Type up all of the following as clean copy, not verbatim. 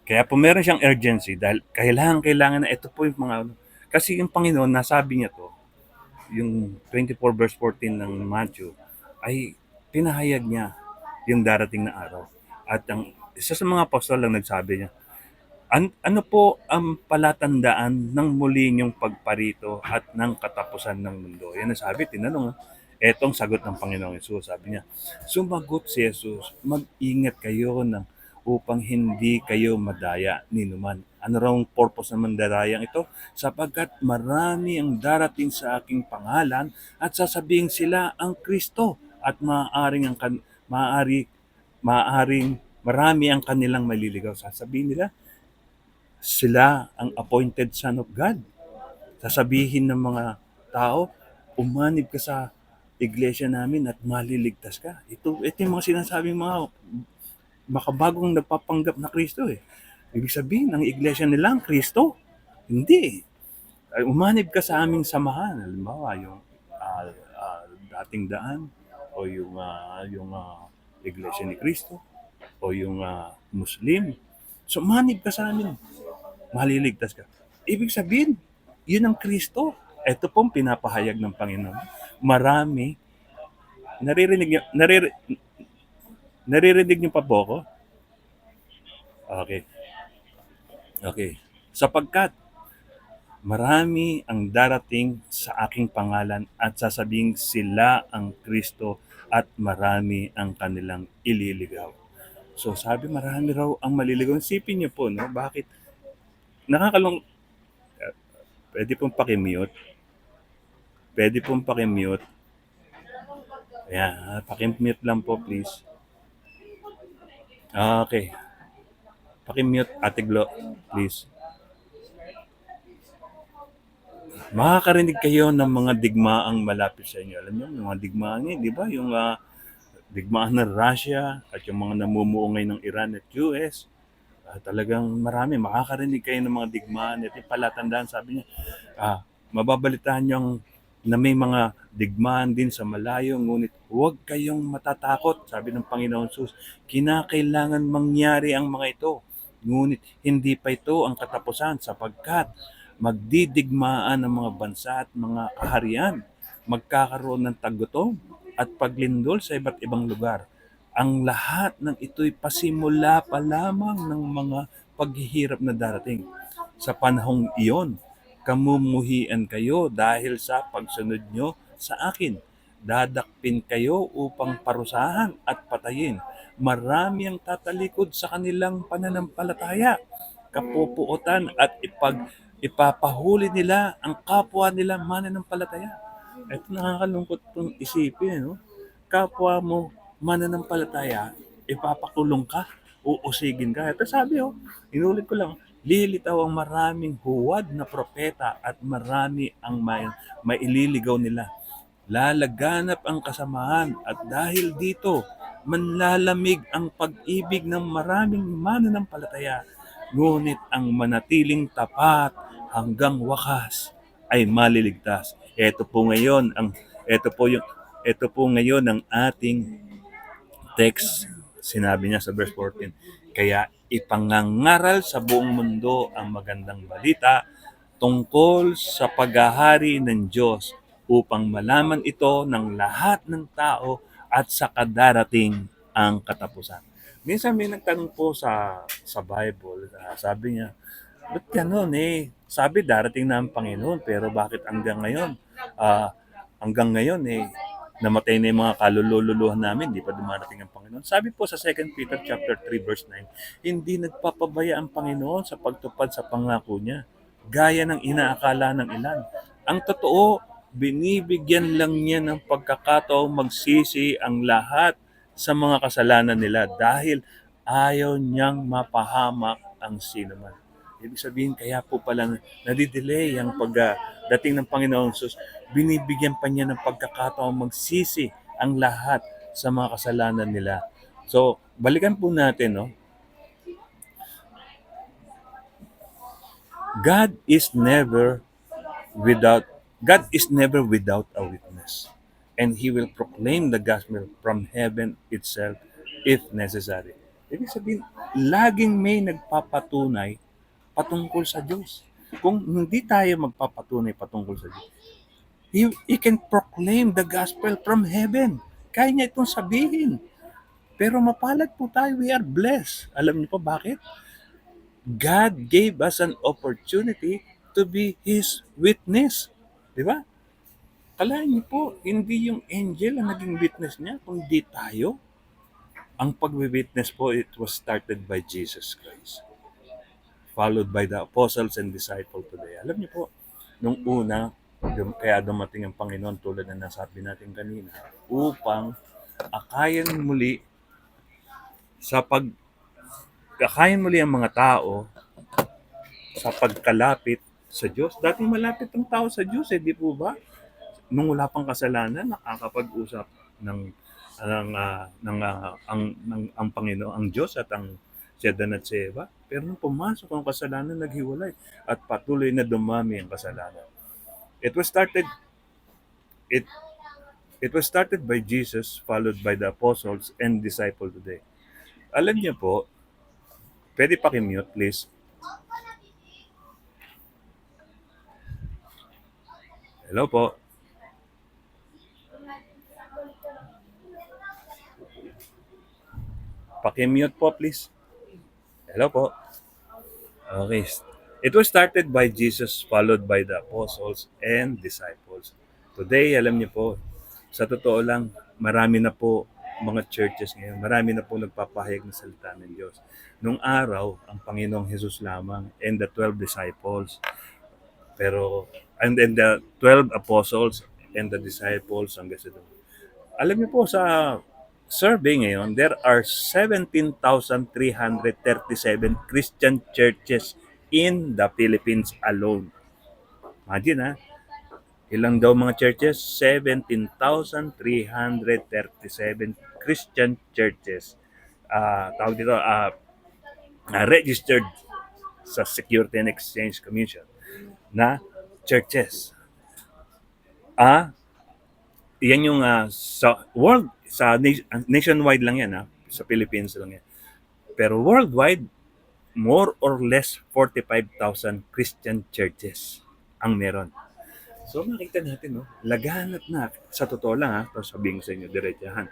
Kaya po meron siyang urgency dahil kailangan na ito po yung mga ano. Kasi yung Panginoon, nasabi niya to, yung 24 verse 14 ng Matthew, ay pinahayag niya yung darating na araw. At ang isa sa mga apostol lang nagsabi niya, ano po ang palatandaan ng muli niyong pagparito at ng katapusan ng mundo? Yan ang sabi, tinanong. Etong sagot ng Panginoong Yesus, sabi niya, sumagot si Jesus, mag-ingat kayo upang hindi kayo madaya ni numan. Ano raw ang purpose ng mandadayang ito? Sapagkat marami ang darating sa aking pangalan at sasabihin sila ang Kristo at maaaring marami ang kanilang maliligaw. Sasabihin nila, sila ang appointed son of God. Sasabihin ng mga tao, umanib ka sa iglesia namin at maliligtas ka. Ito yung mga sinasabing mga makabagong nagpapanggap na Kristo eh. Ibig sabihin, ang iglesia nila ang Kristo. Hindi. Umanib ka sa aming samahan. Halimbawa, yung dating daan o yung iglesia ni Kristo o yung Muslim. So, umanib ka sa amin, maliligtas ka. Ibig sabihin, yun ang Kristo. Ito pong pinapahayag ng Panginoon. Marami, naririnig niyo, naririnig niyo pa po ako? Okay. Okay. Sapagkat marami ang darating sa aking pangalan at sasabing sila ang Kristo at marami ang kanilang ililigaw. So sabi, marami raw ang maliligaw. Sipin niyo po, no? Bakit? Nakakalung... Pwede pong pakimute. Pwede pong pakimute. Ayan, pakimute lang po please. Okay. Pakimute, Ate Glo, please. Makakarinig kayo ng mga digmaang malapit sa inyo. Alam niyo, yung mga digmaan niya, di ba? Yung digmaan ng Russia at yung mga namumuungay ng Iran at US. Talagang marami. Makakarinig kayo ng mga digmaan. Ito yung palatandaan, sabi niya. Mababalitaan niyang na may mga digmaan din sa malayo, ngunit huwag kayong matatakot, sabi ng Panginoon Sus. Kinakailangan mangyari ang mga ito, ngunit hindi pa ito ang katapusan sapagkat magdidigmaan ang mga bansa at mga kaharian, magkakaroon ng tagutom at paglindol sa iba't ibang lugar. Ang lahat ng ito'y pasimula pa lamang ng mga paghihirap na darating. Sa panahong iyon, kamumuhian kayo dahil sa pagsunod nyo sa akin. Dadakpin kayo upang parusahan at patayin. Marami ang tatalikod sa kanilang pananampalataya, kapupuotan at ipapahuli nila ang kapwa nila mananampalataya. Ito nakakalungkot itong isipin, no? Kapwa mo mananampalataya, ipapakulong ka, uusigin ka. Ito sabi, inulit ko lang, lilitaw ang maraming huwad na propeta at marami ang maililigaw nila. Lalaganap ang kasamahan at dahil dito, manlalamig ang pag-ibig ng maraming mananampalataya. Ngunit ang manatiling tapat hanggang wakas ay maliligtas. Ito po ngayon ang ating text. Sinabi niya sa verse 14, kaya ipangangaral sa buong mundo ang magandang balita tungkol sa paghahari ng Diyos upang malaman ito ng lahat ng tao at sa kadarating ang katapusan. Minsan may nagtanong po sa Bible, sabi niya, ba't ganun eh? Sabi darating na ang Panginoon pero bakit hanggang ngayon namatay na yung mga kalululuhan namin, di pa dumarating ang Panginoon. Sabi po sa 2 Peter chapter 3 verse 9, hindi nagpapabaya ang Panginoon sa pagtupad sa pangako niya, gaya ng inaakala ng ilan. Ang totoo, binibigyan lang niya ng pagkakataong magsisi ang lahat sa mga kasalanan nila dahil ayaw niyang mapahamak ang sinuman. Ibig sabihin, kaya po pala nadidelay ang pagdating ng Panginoon Jesus. Binibigyan pa niya ng pagkakataong magsisi ang lahat sa mga kasalanan nila. So, balikan po natin, no? God is never without God is never without a witness. And He will proclaim the gospel from heaven itself if necessary. Ibig sabihin, laging may nagpapatunay patungkol sa Diyos. Kung hindi tayo magpapatunay patungkol sa Diyos, He can proclaim the gospel from heaven. Kaya niya itong sabihin. Pero mapalad po tayo, we are blessed. Alam niyo po bakit? God gave us an opportunity to be His witness. Di ba? Kalahin niyo po, hindi yung angel ang naging witness niya, kundi tayo. Ang pag-witness po, it was started by Jesus Christ, followed by the apostles and disciples today. Alam niyo po, nung una, kaya dumating ang Panginoon tulad na nasabi natin kanina, upang akayin muli sa pag akayin muli ang mga tao sa pagkalapit sa Diyos. Dating malapit ang tao sa Diyos, di po ba? Nung wala pang kasalanan, nakakapag-usap ang Panginoon, ang Diyos at ang si Adan at si Eva. Pero nung pumasok ang kasalanan, naghiwalay at patuloy na dumami ang kasalanan. It was started it it was started by Jesus, followed by the apostles and disciples today. Alam niyo po, pwede paki-mute please. Hello po. Paki-mute po please. Hello po. Okay. It was started by Jesus, followed by the apostles and disciples. Today, alam niyo po, sa totoo lang, marami na po mga churches ngayon. Marami na po nagpapahayag ng salita ng Diyos. Nung araw, ang Panginoong Jesus lamang and the 12 disciples. And then the 12 apostles and the disciples hanggang sa doon. Alam niyo po, sa survey ngayon, there are 17,337 Christian churches in the Philippines alone. Imagine ha, ilang daw mga churches? 17,337 Christian churches. Tawag dito, registered sa Security and Exchange Commission na churches. Yan yung sa world, nationwide lang yan sa Philippines lang yan. Pero worldwide, more or less 45,000 Christian churches ang meron. So makita natin, laganap na. Sa totoo lang tapos sabihin sa inyo, diretsahan.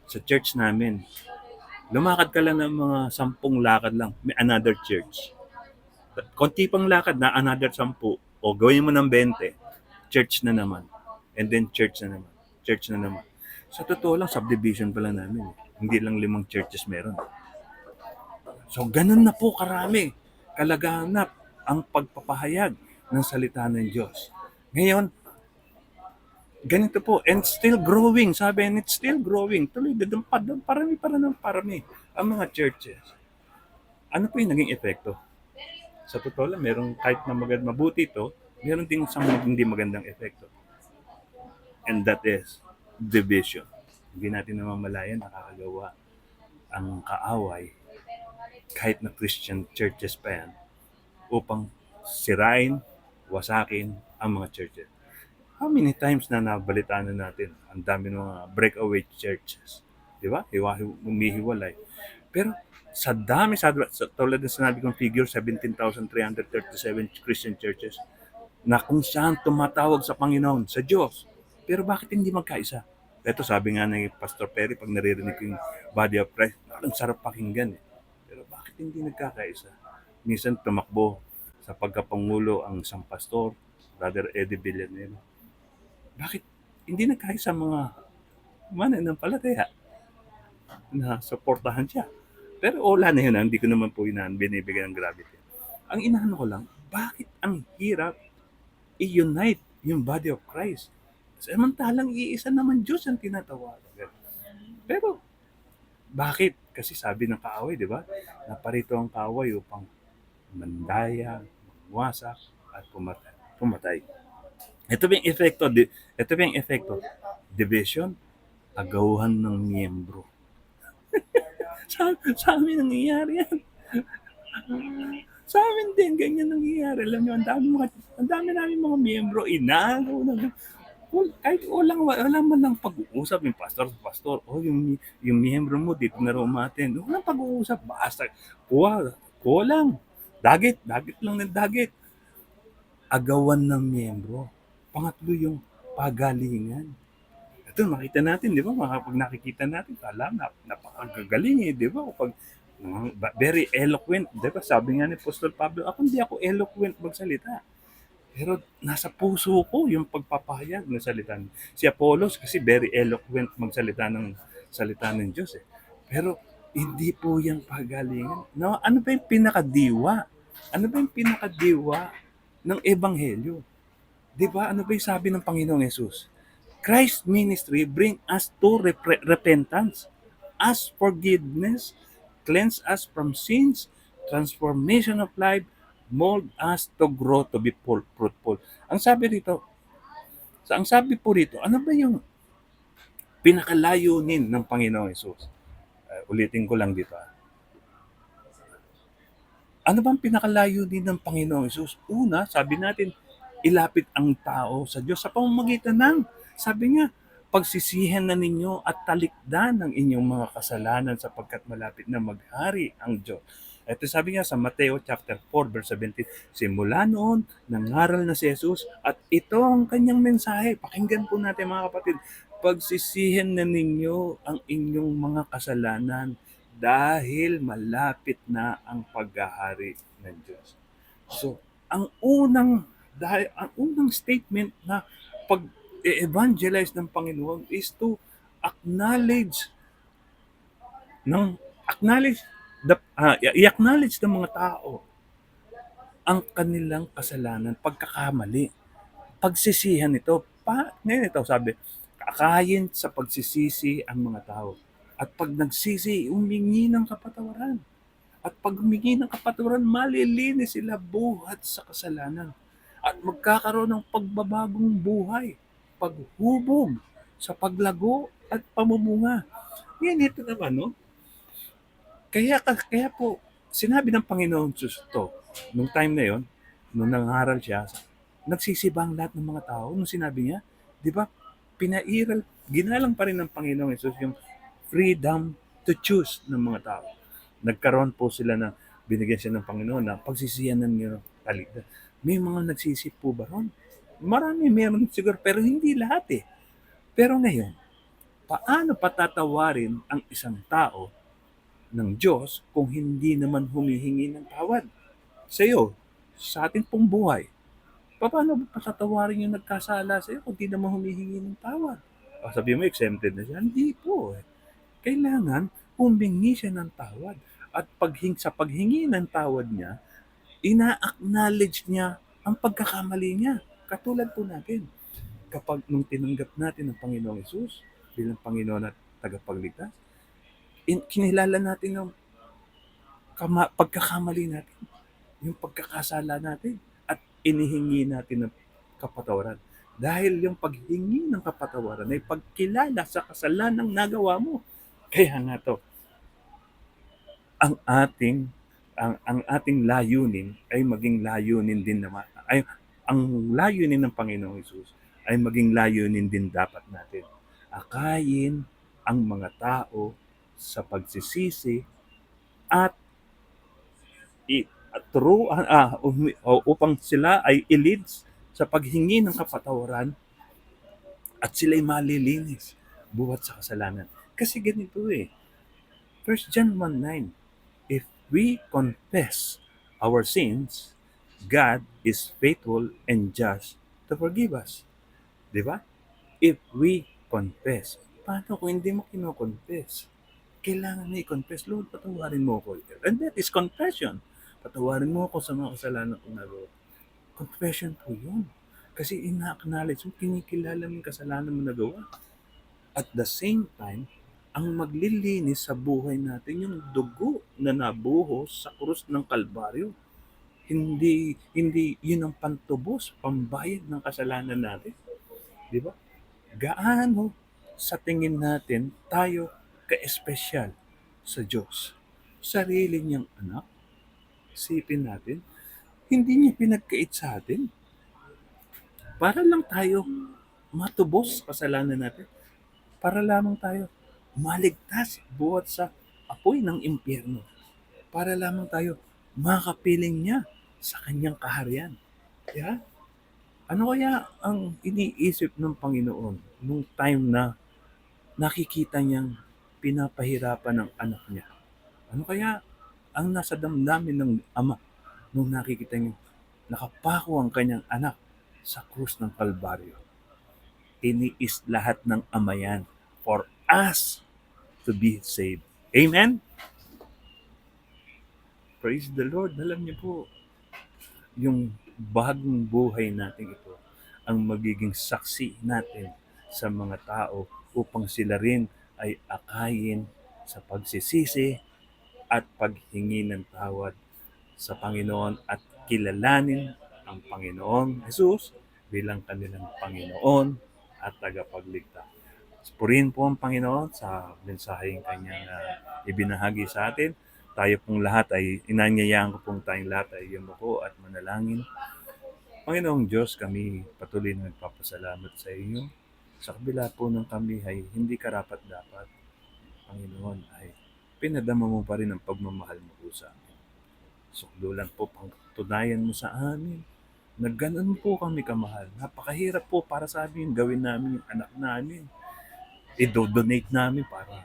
Sa church namin, lumakad ka lang ng mga 10 lakad lang, may another church. Konti pang lakad na another 10, o gawin mo ng 20, church na naman. And then church na naman. Church na naman. Sa totoo lang, subdivision pa lang namin. Hindi lang 5 churches meron. So, ganun na po karami, kalaganap ang pagpapahayag ng salita ng Diyos. Ngayon, ganito po, and still growing, sabi, and it's still growing. Tuloy, parami ang mga churches. Ano po yung naging epekto? Sa totoo lang, meron kahit na mabuti ito, meron din isang hindi magandang epekto. And that is division. Hindi natin namamalayan, nakakagawa ang kaaway kahit na Christian churches pa yan, upang sirain, wasakin ang mga churches. How many times na nabalitaan na natin ang dami ng mga breakaway churches? Di ba? Humihiwalay. Pero sa dami, tulad ng sinabi kong figure, 17,337 Christian churches na kung saan tumatawag sa Panginoon, sa Diyos. Pero bakit hindi magkaisa? Ito sabi nga ni Pastor Perry, pag naririnig ko yung body of Christ, ang sarap pakinggan Pero bakit hindi nagkakaisa? Minsan tumakbo sa pagkapangulo ang isang pastor, Brother Eddie Villanueva. Bakit hindi nagkaisa mga mananampalataya na supportahan siya? Pero wala na yun, hindi ko naman po yun binibigyan ng gravity. Ang inaano ko lang, bakit ang hirap i-unite yung body of Christ? Samantalang iisa naman Diyos ang tinatawagan. Pero bakit? Kasi sabi ng kaaway, di ba? Naparito ang kaaway upang mandaya, magwasak, at pumatay. Ito ba yung epekto? Division, agawan ng miyembro. sa amin nangyayari yan. Sa amin din, ganyan nangyayari. Alam nyo, ang dami namin mga miyembro, inagaw na. Kahit wala man lang pag-uusap yung pastor sa pastor, o yung miyembro mo dito na raw umattend, walang pag-uusap, basta kuha, kuha lang, dagit lang ng dagit, agawan ng miyembro. Pangatlo yung pagalingan. Ito makita natin, 'di ba? Kapag nakikita natin, kala napakagagaling eh, 'di ba? Kapag very eloquent, 'di ba? Sabi nga ni Apostol Pablo, ako hindi ako eloquent magsalita. Pero nasa puso ko yung pagpapahayag ng salita. Si Apollos kasi very eloquent magsalita ng salita ng Diyos eh. Pero hindi po yung pagalingan. No, ano ba yung pinakadiwa? Ano ba yung pinakadiwa ng ebanghelyo? 'Di ba? Ano ba yung sabi ng Panginoong Yesus? Christ's ministry bring us to repentance, us forgiveness, cleanse us from sins, transformation of life, mold us to grow to be fruitful. Ang sabi po rito, ano ba yung pinakalayunin ng Panginoong Yesus? Ulitin ko lang dito. Ano bang pinakalayunin ng Panginoong Yesus? Una, sabi natin, ilapit ang tao sa Diyos sa pamamagitan ng, sabi niya, pagsisihan na ninyo at talikdan ng inyong mga kasalanan sapagkat malapit na maghari ang Diyos. Ito sabi niya sa Mateo chapter 4 verse 17, simula noon, nangaral na si Jesus at ito ang kanyang mensahe. Pakinggan po natin mga kapatid, pagsisihan na ninyo ang inyong mga kasalanan dahil malapit na ang paghahari ng Diyos. So, ang unang statement na pag-evangelize ng Panginoon is to acknowledge ng acknowledge i-acknowledge ng mga tao ang kanilang kasalanan, pagkakamali. Pagsisihan ito. Ngayon ito sabi, kakayin sa pagsisisi ang mga tao. At pag nagsisi, humingi ng kapatawaran. At pag humingi ng kapatawaran, malilinis sila buhat sa kasalanan. At magkakaroon ng pagbabagong buhay, paghubog sa paglago at pamumunga. Yan ito naman, no? Kaya po, sinabi ng Panginoon Diyos to, nung time na yon, nung nangaral siya, nagsisibang lahat ng mga tao nung sinabi niya, di ba, ginalang pa rin ng Panginoong Yesus yung freedom to choose ng mga tao. Nagkaroon po sila na binigyan siya ng Panginoon na pagsisiyan ng talikdan. May mga nagsisi po ba ron? Marami meron siguro, pero hindi lahat eh. Pero ngayon, paano patatawarin ang isang tao ng Diyos kung hindi naman humihingi ng tawad? Sa iyo, sa ating pong buhay, paano ba patatawarin yung nagkasala sa iyo kung hindi naman humihingi ng tawad? O sabi mo, exempted na siya? Hindi po eh. Kailangan humingi siya ng tawad. At sa paghingi ng tawad niya, ina-acknowledge niya ang pagkakamali niya. Katulad po natin, kapag nung tinanggap natin ang Panginoong Yesus bilang Panginoon at tagapagligtas, kinilala natin ang pagkakamali natin, yung pagkakasala natin, at inihingi natin ng kapatawaran. Dahil yung paghingi ng kapatawaran ay pagkilala sa kasalanang nagawa mo. Kaya nga to, ang ating layunin ay maging layunin din naman, ay ang layunin ng Panginoong Hesus ay maging layunin din dapat natin. Akayin ang mga tao sa pagsisisi at upang sila ay i-leads sa paghingi ng kapatawaran at sila'y malilinis buhat sa kasalanan. Kasi ganito eh. 1 John 1:9, if we confess our sins, God is faithful and just to forgive us. Di ba? If we confess. Paano kung hindi mo kino-confess? Kailangan na i-confess, Lord, patawarin mo ako. And that is confession. Patawarin mo ako sa mga kasalanan kong nagawa. Confession po yun. Kasi ina-acknowledge mo, kinikilala mo yung kasalanan mo nagawa. At the same time, ang maglilinis sa buhay natin yung dugo na nabuhos sa krus ng Kalbaryo. Hindi yun ang pantubos, pambayad ng kasalanan natin. Di ba? Gaano sa tingin natin tayo ka-espesyal sa Diyos? Sarili niyang anak, isipin natin, hindi niya pinagkait sa atin. Para lang tayo matubos kasalanan natin para lamang tayo maligtas buhat sa apoy ng impyerno. Para lamang tayo makapiling niya sa kanyang kaharian. Yeah? Ano kaya ang iniisip ng Panginoon nung time na nakikita niyang pinapahirapan ng anak niya? Ano kaya ang nasa damdamin ng ama nung nakikita niya nakapako ang kanyang anak sa krus ng Kalbaryo? Iniis lahat ng ama yan for us to be saved. Amen? Praise the Lord. Alam niyo po, yung bagong buhay natin ito ang magiging saksi natin sa mga tao upang sila rin ay akayin sa pagsisisi at paghingi ng tawad sa Panginoon at kilalanin ang Panginoong Jesus bilang kanilang Panginoon at tagapagligtas. Purihin po ang Panginoon sa mensaheng kanyang ibinahagi sa atin. Tayo pong lahat ay inanyayaan ko pong tayong lahat ay yumuko at manalangin. Panginoong Diyos, kami patuloy na nagpapasalamat sa inyo. Sa kabila po ng kami ay hindi karapat-dapat, Panginoon, ay pinadama mo pa rin ang pagmamahal mo po sa amin. Sukdulan po, pangtunayan mo sa amin na ganun po kami kamahal. Napakahirap po para sa amin gawin namin yung anak namin. I-donate namin para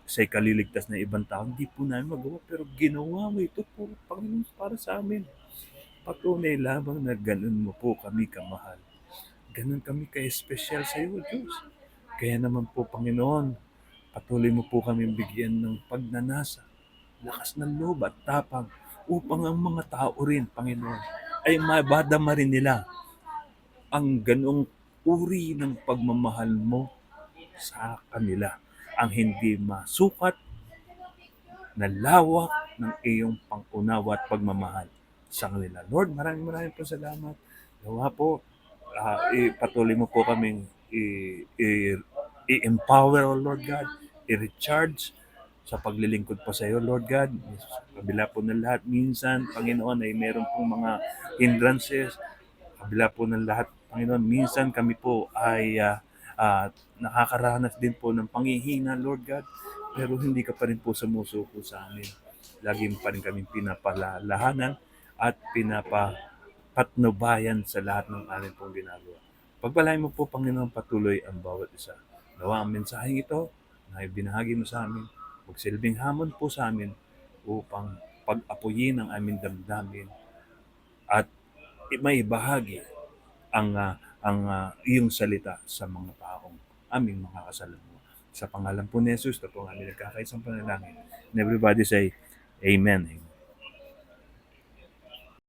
sa ikaliligtas na ibang tao. Hindi po namin magawa, pero ginawa mo ito po, Panginoon, para sa amin. Patunay lamang na ganun mo po kami kamahal. Ganun kami ka-espesyal sa iyo, Diyos. Kaya naman po, Panginoon, patuloy mo po kami bigyan ng pagnanasa, lakas ng loob at tapang upang ang mga tao rin, Panginoon, ay mabadama rin nila ang ganong uri ng pagmamahal mo sa kanila. Ang hindi masukat na lawak ng iyong pangunawa at pagmamahal sa kanila. Lord, maraming po salamat. Nawa po, ipatuloy mo po kaming i-empower, oh Lord God, i-recharge sa paglilingkod po sa iyo, Lord God. Sa kabila po ng lahat, minsan, Panginoon, ay meron pong mga hindrances. Kabila po ng lahat, Panginoon, minsan kami po ay nakakaranas din po ng panghihina, Lord God, pero hindi ka pa rin po sumusuko sa amin. Lagi pa rin kami pinapalalahanan at pinapapatnubayan sa lahat ng aming pong ginagawa. Pagpalain mo po, Panginoon, patuloy ang bawat isa. Nawa ang mensaheng ito na ibinahagi mo sa amin, magsilbing hamon po sa amin upang pag-apuyin ang aming damdamin at maibahagi ang iyong salita sa mga taong aming mga kasalanan. Sa pangalan po ni Jesus, ito po ang aming nagkakaisang panalangin. And everybody say, Amen. Amen.